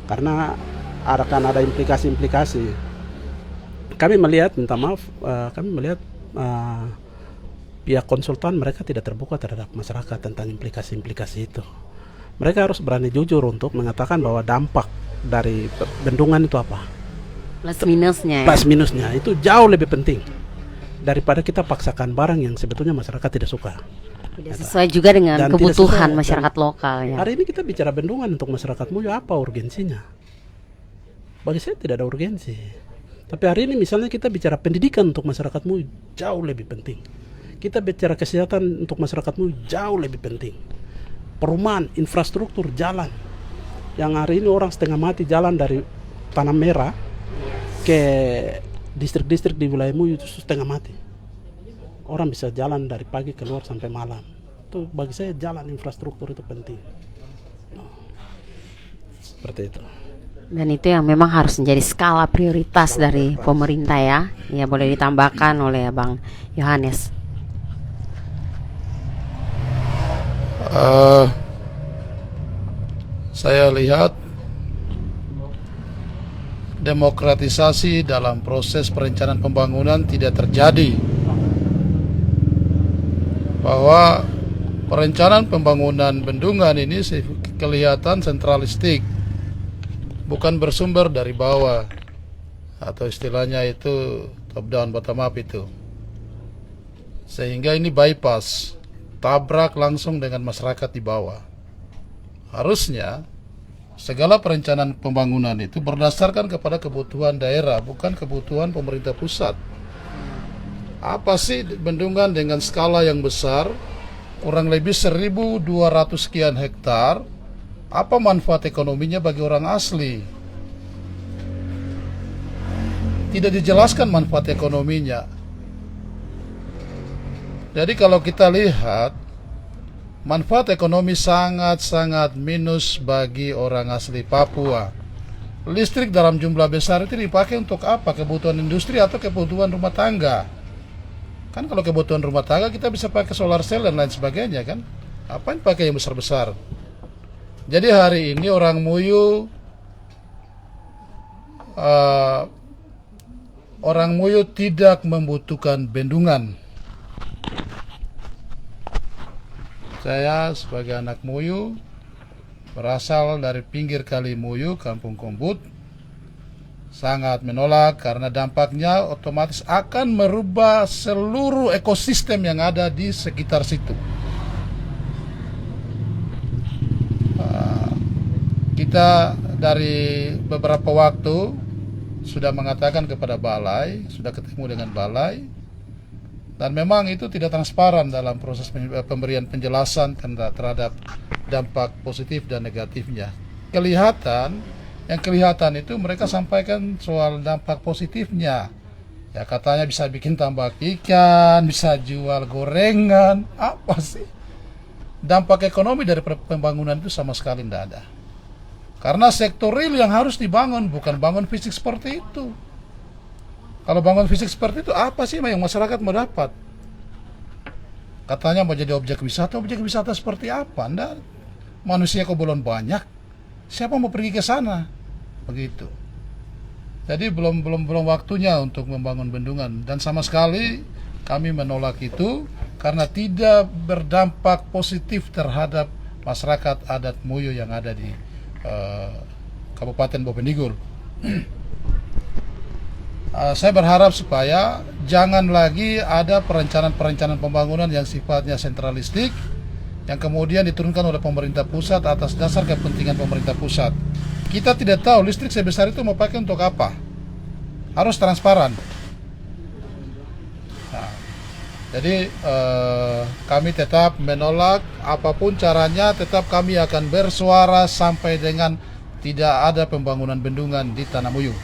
karena akan ada implikasi-implikasi. Kami melihat, minta maaf, kami melihat pihak konsultan mereka tidak terbuka terhadap masyarakat tentang implikasi-implikasi itu. Mereka harus berani jujur untuk mengatakan bahwa dampak dari bendungan itu apa. Plus minusnya. Plus minusnya itu jauh lebih penting daripada kita paksakan barang yang sebetulnya masyarakat tidak suka. Tidak sesuai juga dengan Dan kebutuhan tidak sesuai. masyarakat lokal ya. Hari ini kita bicara bendungan untuk masyarakat Muyu, apa urgensinya? Bagi saya tidak ada urgensi. Tapi hari ini misalnya kita bicara pendidikan untuk masyarakat Muyu, jauh lebih penting. Kita bicara kesehatan untuk masyarakat Muyu, jauh lebih penting. Perumahan, infrastruktur, jalan. Yang hari ini orang setengah mati jalan dari Tanah Merah ke distrik-distrik di wilayah Muyu itu setengah mati. Orang bisa jalan dari pagi keluar sampai malam. Itu bagi saya jalan, infrastruktur itu penting. Seperti itu. Dan itu yang memang harus menjadi skala prioritas dari pemerintah ya. Ya boleh ditambahkan oleh Bang Yohanes. Saya lihat demokratisasi dalam proses perencanaan pembangunan tidak terjadi. Bahwa perencanaan pembangunan bendungan ini kelihatan sentralistik, bukan bersumber dari bawah, atau istilahnya itu top down bottom up itu. Sehingga ini bypass, tabrak langsung dengan masyarakat di bawah. Harusnya segala perencanaan pembangunan itu berdasarkan kepada kebutuhan daerah, bukan kebutuhan pemerintah pusat. Apa sih bendungan dengan skala yang besar, kurang lebih 1.200 sekian hektar, apa manfaat ekonominya bagi orang asli? Tidak dijelaskan manfaat ekonominya. Jadi kalau kita lihat, manfaat ekonomi sangat-sangat minus bagi orang asli Papua. Listrik dalam jumlah besar itu dipakai untuk apa? Kebutuhan industri atau kebutuhan rumah tangga? Kan kalau kebutuhan rumah tangga kita bisa pakai solar cell dan lain sebagainya kan? Apa yang pakai yang besar-besar? Jadi hari ini orang Muyu tidak membutuhkan bendungan. Saya sebagai anak Muyu, berasal dari pinggir Kali Muyu, Kampung Kombut, sangat menolak karena dampaknya otomatis akan merubah seluruh ekosistem yang ada di sekitar situ. Kita dari beberapa waktu sudah mengatakan kepada balai, sudah ketemu dengan balai, dan memang itu tidak transparan dalam proses pemberian penjelasan terhadap dampak positif dan negatifnya. Yang kelihatan itu mereka sampaikan soal dampak positifnya. Ya katanya bisa bikin tambak ikan, bisa jual gorengan, apa sih? Dampak ekonomi dari pembangunan itu sama sekali tidak ada. Karena sektor real yang harus dibangun, bukan bangun fisik seperti itu. Kalau bangun fisik seperti itu, apa sih yang masyarakat mau dapat? Katanya mau jadi objek wisata seperti apa? Anda manusia kok belum banyak, siapa mau pergi ke sana? Begitu. Jadi belum waktunya untuk membangun bendungan, dan sama sekali kami menolak itu karena tidak berdampak positif terhadap masyarakat adat Muyu yang ada di Kabupaten Bovendigul. Saya berharap supaya jangan lagi ada perencanaan pembangunan yang sifatnya sentralistik, yang kemudian diturunkan oleh pemerintah pusat atas dasar kepentingan pemerintah pusat. Kita tidak tahu listrik sebesar itu mau pakai untuk apa. Harus transparan. Nah, jadi kami tetap menolak apapun caranya, tetap kami akan bersuara sampai dengan tidak ada pembangunan bendungan di Tanah Muyuh.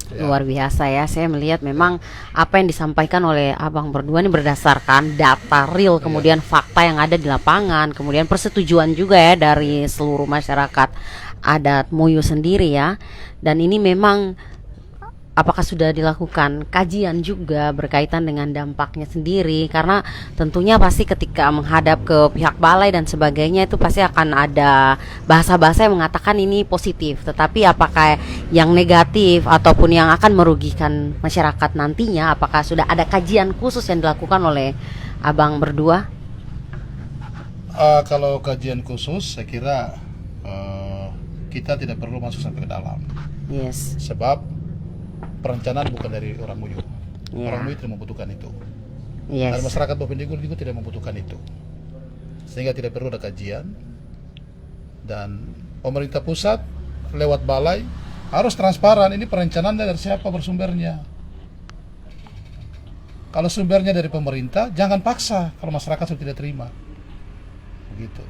Ya. Luar biasa ya, saya melihat memang apa yang disampaikan oleh abang berdua ini berdasarkan data real, kemudian fakta yang ada di lapangan, kemudian persetujuan juga ya dari seluruh masyarakat adat Muyuh sendiri ya. Dan ini memang apakah sudah dilakukan kajian juga berkaitan dengan dampaknya sendiri, karena tentunya pasti ketika menghadap ke pihak balai dan sebagainya itu pasti akan ada bahasa-bahasa yang mengatakan ini positif, tetapi apakah yang negatif ataupun yang akan merugikan masyarakat nantinya, apakah sudah ada kajian khusus yang dilakukan oleh abang berdua? Kalau kajian khusus saya kira kita tidak perlu masuk sampai ke dalam. Yes. Sebab perencanaan bukan dari orang Muyuh. Yeah. Orang Muyuh tidak membutuhkan itu. Yes. Dan masyarakat Bovendigul juga tidak membutuhkan itu. Sehingga tidak perlu ada kajian. Dan pemerintah pusat lewat balai harus transparan. Ini perencanaan dari siapa bersumbernya. Kalau sumbernya dari pemerintah, jangan paksa kalau masyarakat sudah tidak terima. Begitu.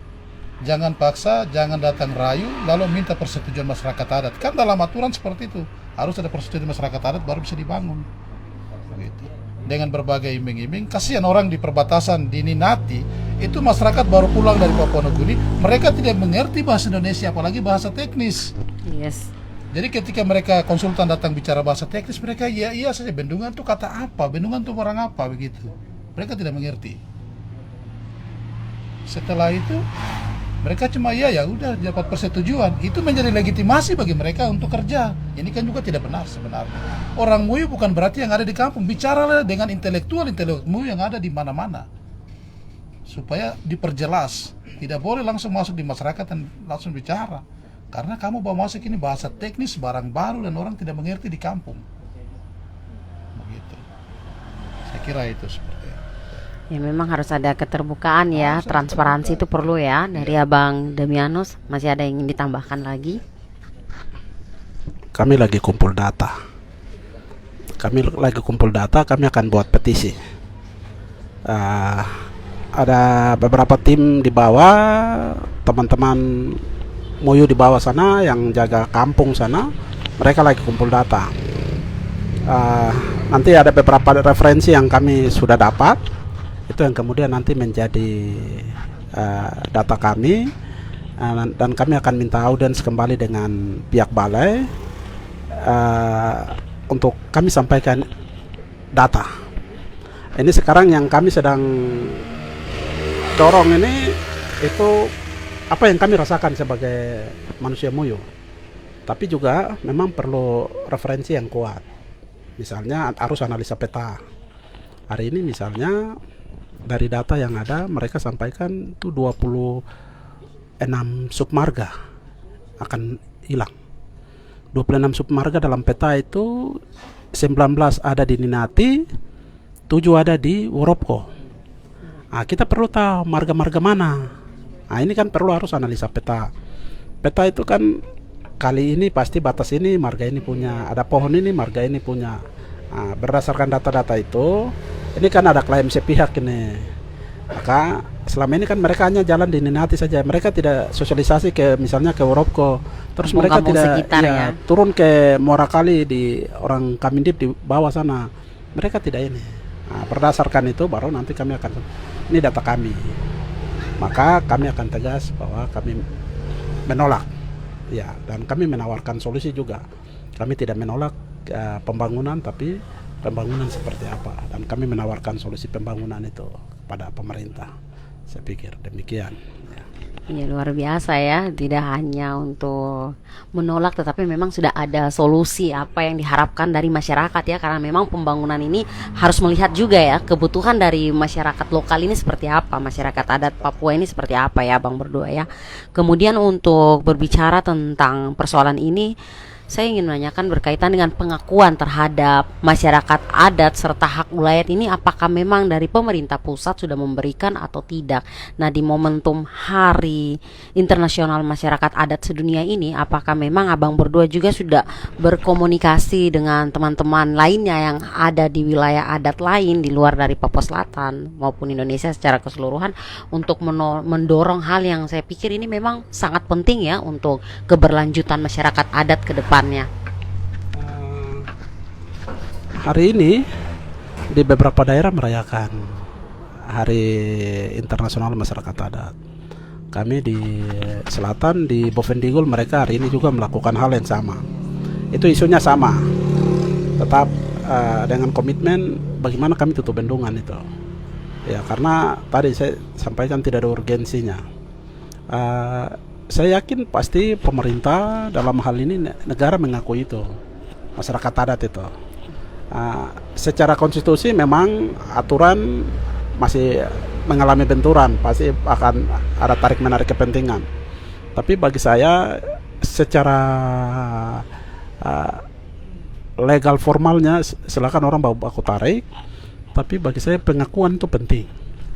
Jangan paksa, jangan datang rayu lalu minta persetujuan masyarakat adat. Kan dalam aturan seperti itu. Harus ada persetujuan masyarakat adat baru bisa dibangun. Begitu. Dengan berbagai iming-iming, kasihan orang di perbatasan di Ninati, itu masyarakat baru pulang dari Papua Nugini, mereka tidak mengerti bahasa Indonesia, apalagi bahasa teknis. Yes. Jadi ketika mereka konsultan datang bicara bahasa teknis, mereka iya saja, bendungan itu kata apa, bendungan itu orang apa, begitu. Mereka tidak mengerti. Setelah itu mereka cuma ya udah dapat persetujuan, itu menjadi legitimasi bagi mereka untuk kerja. Ini kan juga tidak benar sebenarnya. Orang Muyuh bukan berarti yang ada di kampung. Bicaralah dengan intelektual Muyuh yang ada di mana-mana, supaya diperjelas. Tidak boleh langsung masuk di masyarakat dan langsung bicara, karena kamu bawa masuk ini bahasa teknis, barang baru, dan orang tidak mengerti di kampung. Begitu. Saya kira itu seperti. Ya memang harus ada keterbukaan ya, transparansi itu perlu ya. Dari abang Damianus, masih ada yang ingin ditambahkan lagi? Kami lagi kumpul data. Kami akan buat petisi. Ada beberapa tim di bawah, teman-teman Muyuh di bawah sana yang jaga kampung sana, mereka lagi kumpul data. Nanti ada beberapa referensi yang kami sudah dapat. Itu yang kemudian nanti menjadi data kami, dan kami akan minta audiens kembali dengan pihak balai untuk kami sampaikan data. Ini sekarang yang kami sedang dorong ini itu apa yang kami rasakan sebagai manusia Muyuh, tapi juga memang perlu referensi yang kuat. Misalnya harus analisa peta. Hari ini misalnya dari data yang ada, mereka sampaikan itu 26 submarga akan hilang. 26 submarga dalam peta itu 19 ada di Ninati, 7 ada di Woropko. Kita perlu tahu marga-marga mana. Ini kan perlu harus analisa peta. Peta itu kan kali ini pasti batas ini marga ini punya, ada pohon ini marga ini punya. Berdasarkan data-data itu, ini kan ada klaim sepihak ini. Maka selama ini kan mereka hanya jalan di Ninati saja. Mereka tidak sosialisasi ke misalnya ke Woropko. Terus mereka tidak turun ke Morakali di orang Kamindip di bawah sana. Mereka tidak ini. Berdasarkan itu baru nanti kami akan, ini data kami. Maka kami akan tegas bahwa kami menolak. Ya, dan kami menawarkan solusi juga. Kami tidak menolak pembangunan, tapi pembangunan seperti apa, dan kami menawarkan solusi pembangunan itu pada pemerintah. Saya pikir demikian ya. Ya luar biasa ya, tidak hanya untuk menolak tetapi memang sudah ada solusi apa yang diharapkan dari masyarakat ya, karena memang pembangunan ini harus melihat juga ya kebutuhan dari masyarakat lokal ini seperti apa, masyarakat adat Papua ini seperti apa ya Bang berdua ya. Kemudian untuk berbicara tentang persoalan ini, saya ingin menanyakan berkaitan dengan pengakuan terhadap masyarakat adat serta hak wilayah ini, apakah memang dari pemerintah pusat sudah memberikan atau tidak. Nah, di momentum Hari Internasional Masyarakat Adat Sedunia ini, apakah memang Abang berdua juga sudah berkomunikasi dengan teman-teman lainnya yang ada di wilayah adat lain di luar dari Papua Selatan maupun Indonesia secara keseluruhan untuk mendorong hal yang saya pikir ini memang sangat penting ya untuk keberlanjutan masyarakat adat ke depannya. Hari ini di beberapa daerah merayakan Hari Internasional Masyarakat Adat. Kami di selatan di Bovendigul mereka hari ini juga melakukan hal yang sama. Itu isunya sama, tetap dengan komitmen bagaimana kami tutup bendungan itu. Ya karena tadi saya sampaikan tidak ada urgensinya. Saya yakin pasti pemerintah dalam hal ini negara mengakui itu, masyarakat adat itu. Secara konstitusi memang aturan masih mengalami benturan, pasti akan ada tarik menarik kepentingan. Tapi bagi saya secara legal formalnya silakan orang baku tarik, tapi bagi saya pengakuan itu penting.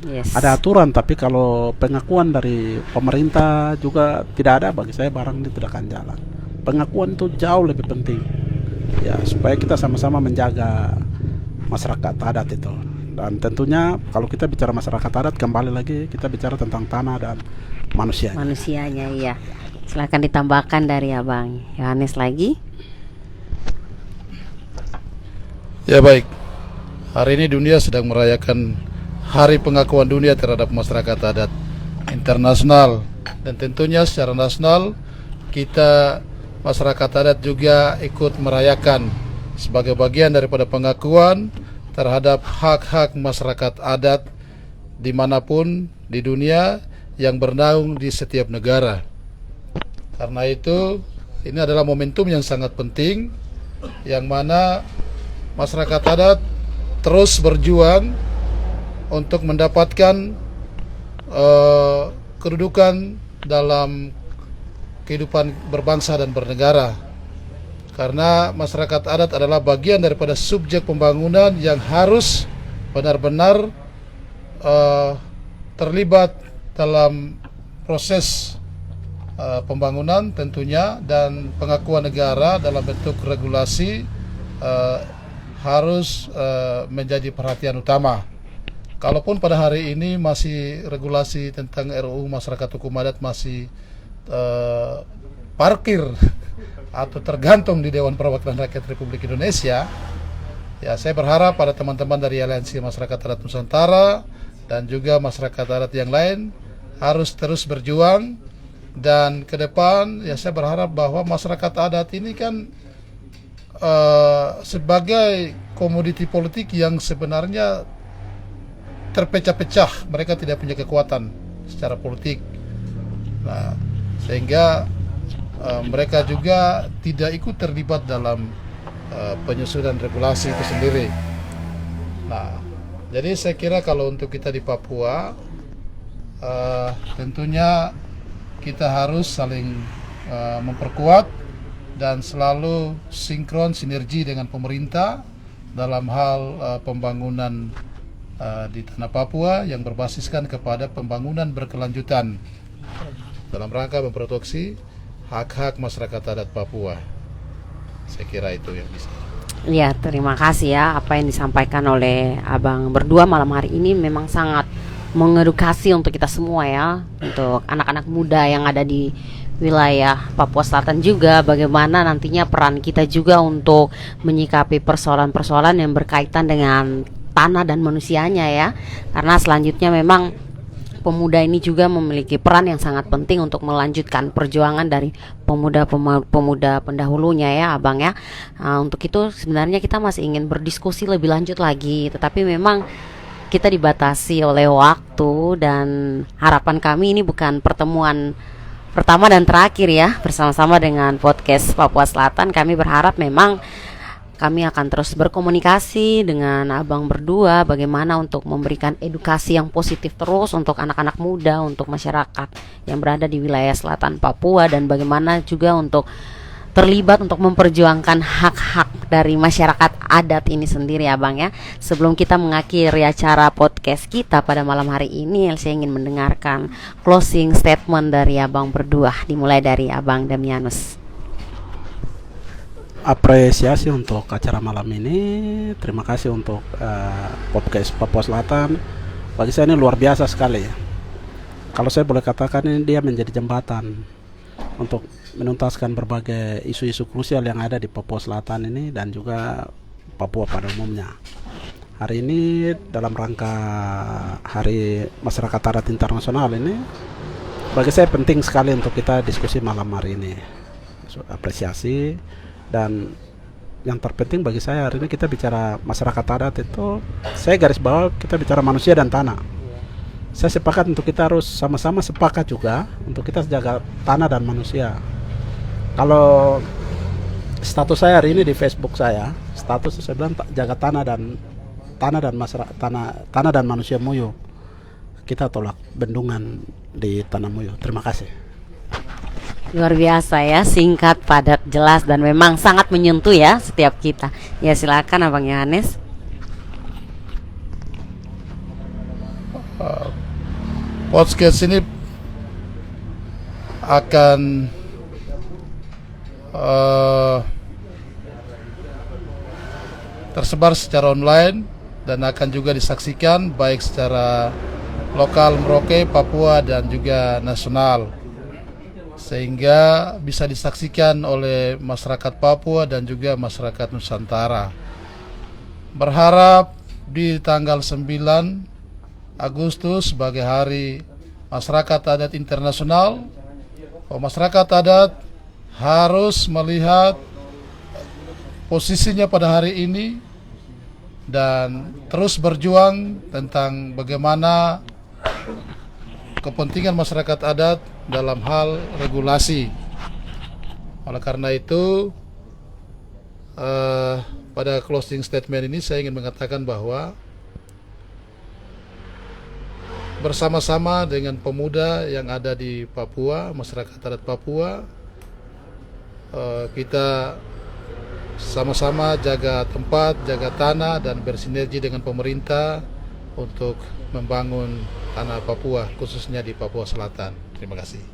Yes. Ada aturan, tapi kalau pengakuan dari pemerintah juga tidak ada, bagi saya barang itu tidak akan jalan. Pengakuan itu jauh lebih penting ya, supaya kita sama-sama menjaga masyarakat adat itu. Dan tentunya kalau kita bicara masyarakat adat, kembali lagi kita bicara tentang tanah dan manusianya, iya. Silakan ditambahkan dari Abang Yohanes lagi. Ya baik, hari ini dunia sedang merayakan Hari Pengakuan Dunia terhadap Masyarakat Adat Internasional, dan tentunya secara nasional kita masyarakat adat juga ikut merayakan sebagai bagian daripada pengakuan terhadap hak-hak masyarakat adat dimanapun di dunia yang bernaung di setiap negara. Karena itu ini adalah momentum yang sangat penting, yang mana masyarakat adat terus berjuang untuk mendapatkan kedudukan dalam kehidupan berbangsa dan bernegara. Karena masyarakat adat adalah bagian daripada subjek pembangunan yang harus benar-benar terlibat dalam proses pembangunan tentunya, dan pengakuan negara dalam bentuk regulasi harus menjadi perhatian utama. Kalaupun pada hari ini masih regulasi tentang RUU Masyarakat Hukum Adat masih parkir atau tergantung di Dewan Perwakilan Rakyat Republik Indonesia, ya saya berharap pada teman-teman dari Aliansi Masyarakat Adat Nusantara dan juga masyarakat adat yang lain harus terus berjuang, dan ke depan ya saya berharap bahwa masyarakat adat ini kan sebagai komoditi politik yang sebenarnya terpecah-pecah, mereka tidak punya kekuatan secara politik. Nah, sehingga mereka juga tidak ikut terlibat dalam penyusunan regulasi itu sendiri. Nah, jadi saya kira kalau untuk kita di Papua, tentunya kita harus saling memperkuat dan selalu sinkron sinergi dengan pemerintah dalam hal pembangunan di tanah Papua yang berbasiskan kepada pembangunan berkelanjutan dalam rangka memproduksi hak-hak masyarakat adat Papua. Saya kira itu yang bisa. Ya, terima kasih ya. Apa yang disampaikan oleh Abang berdua malam hari ini memang sangat mengedukasi untuk kita semua ya, untuk anak-anak muda yang ada di wilayah Papua Selatan juga, bagaimana nantinya peran kita juga untuk menyikapi persoalan-persoalan yang berkaitan dengan tanah dan manusianya ya. Karena selanjutnya memang pemuda ini juga memiliki peran yang sangat penting untuk melanjutkan perjuangan dari pemuda pendahulunya ya Abang ya. Untuk itu sebenarnya kita masih ingin berdiskusi lebih lanjut lagi, tetapi memang kita dibatasi oleh waktu, dan harapan kami ini bukan pertemuan pertama dan terakhir ya bersama-sama dengan podcast Papua Selatan. Kami berharap memang kami akan terus berkomunikasi dengan abang berdua bagaimana untuk memberikan edukasi yang positif terus untuk anak-anak muda, untuk masyarakat yang berada di wilayah selatan Papua, dan bagaimana juga untuk terlibat untuk memperjuangkan hak-hak dari masyarakat adat ini sendiri ya Bang ya. Sebelum kita mengakhiri acara podcast kita pada malam hari ini, saya ingin mendengarkan closing statement dari abang berdua, dimulai dari Abang Damianus. Apresiasi untuk acara malam ini. Terima kasih untuk podcast Papua Selatan. Bagi saya ini luar biasa sekali. Kalau saya boleh katakan, ini dia menjadi jembatan untuk menuntaskan berbagai isu-isu krusial yang ada di Papua Selatan ini dan juga Papua pada umumnya. Hari ini dalam rangka Hari Masyarakat Adat Internasional ini, bagi saya penting sekali untuk kita diskusi malam hari ini. Apresiasi. Dan yang terpenting bagi saya hari ini kita bicara masyarakat adat itu, saya garis bawah kita bicara manusia dan tanah. Saya sepakat untuk kita harus sama-sama sepakat juga untuk kita jaga tanah dan manusia. Kalau status saya hari ini di Facebook saya, status saya bilang jaga tanah dan masyarakat, tanah dan manusia Muyo. Kita tolak bendungan di tanah Muyo. Terima kasih. Luar biasa ya, singkat, padat, jelas, dan memang sangat menyentuh ya setiap kita. Ya silakan Abang Yohanes. Podcast ini akan tersebar secara online dan akan juga disaksikan baik secara lokal Merauke, Papua, dan juga nasional, sehingga bisa disaksikan oleh masyarakat Papua dan juga masyarakat Nusantara. Berharap di tanggal 9 Agustus sebagai Hari Masyarakat Adat Internasional, masyarakat adat harus melihat posisinya pada hari ini dan terus berjuang tentang bagaimana kepentingan masyarakat adat dalam hal regulasi. Oleh karena itu, pada closing statement ini saya ingin mengatakan bahwa bersama-sama dengan pemuda yang ada di Papua, masyarakat adat Papua, kita sama-sama jaga tempat, jaga tanah, dan bersinergi dengan pemerintah untuk membangun tanah Papua, khususnya di Papua Selatan. Terima kasih.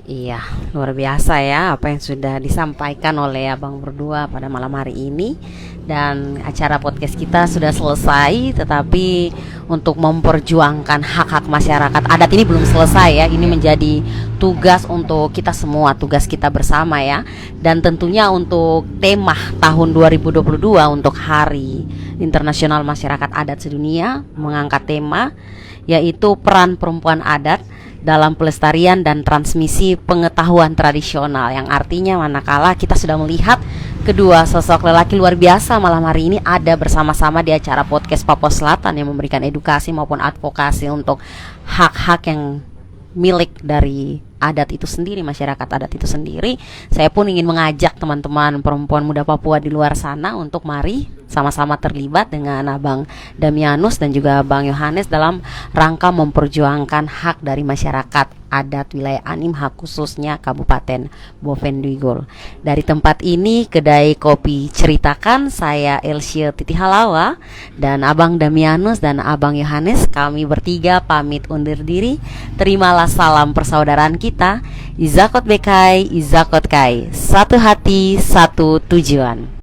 Iya, luar biasa ya apa yang sudah disampaikan oleh abang berdua pada malam hari ini. Dan acara podcast kita sudah selesai, tetapi untuk memperjuangkan hak-hak masyarakat adat ini belum selesai ya. Ini menjadi tugas untuk kita semua, tugas kita bersama ya. Dan tentunya untuk tema tahun 2022 untuk Hari Internasional Masyarakat Adat Sedunia mengangkat tema yaitu peran perempuan adat dalam pelestarian dan transmisi pengetahuan tradisional, yang artinya manakala kita sudah melihat kedua sosok lelaki luar biasa malam hari ini ada bersama-sama di acara podcast Papua Selatan yang memberikan edukasi maupun advokasi untuk hak-hak yang milik dari adat itu sendiri, masyarakat adat itu sendiri. Saya pun ingin mengajak teman-teman perempuan muda Papua di luar sana untuk mari sama-sama terlibat dengan Abang Damianus dan juga Abang Yohanes dalam rangka memperjuangkan hak dari masyarakat adat wilayah Animha, khususnya Kabupaten Bovendigul. Dari tempat ini, Kedai Kopi Ceritakan, saya Elsie Titi Halawa dan Abang Damianus dan Abang Yohanes, kami bertiga pamit undur diri. Terimalah salam persaudaraan kita. Izakot Bekai, Izakot Kai. Satu hati, satu tujuan.